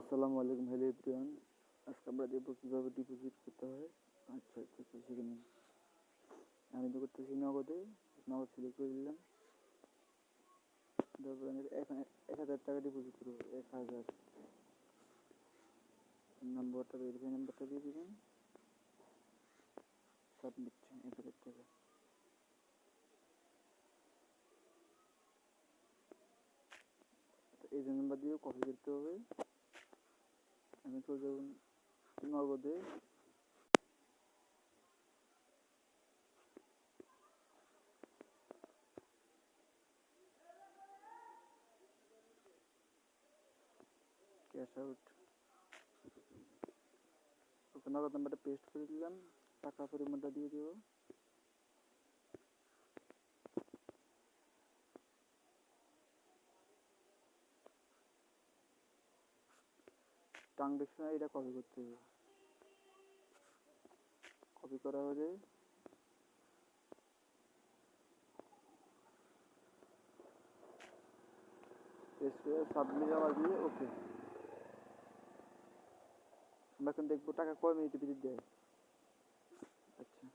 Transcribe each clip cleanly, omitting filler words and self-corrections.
আসসালামু আলাইকুম hello everyone. আজকে আমরা দেখবো কীভাবে ডিপোজিট করতে হয়। আচ্ছা শিখে নিন। আমি তো করতেছি নগদ সিলেক্ট করে দিলাম। তারপর আমি এখানে 1000 টাকা ডিপোজিট করবো। 1000 নম্বরটা ভেরিফাই নাম্বারটা দিয়ে দেবেন। সাবমিট 1000 টাকা। এই নাম্বার দিয়ে কপি করতে হবে। আমি চলে যাব নগদে। ক্যাশ আউট নগদ নাম্বারটা পেস্ট করে দিলাম। টাকা পরিমাণটা দিয়ে দেবো। ট্রানজাকশন এটা কপি করতে হবে। কপি করা হলে সাবমিট আবার দিয়ে ওকে। আমরা এখন দেখবো টাকা কয় মিনিটের ভিতরে দেয়। আচ্ছা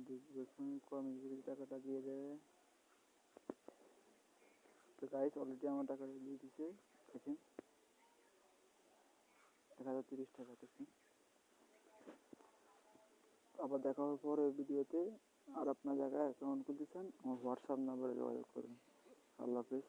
দেখবো এখন কয় মিনিটের ভিতরে টাকাটা দিয়ে দেয়। তো গাইস অলরেডি আমার টাকাটা দিয়ে দিছে। দেখেন 1030 টাকা। দেখেন আবার দেখা হবে পরের ভিডিওতে। আর আপনার জায়গায় অ্যাকাউন্ট খুলতে চান আমার হোয়াটসঅ্যাপ নাম্বারে যোগাযোগ করুন। আল্লাহ হাফেজ।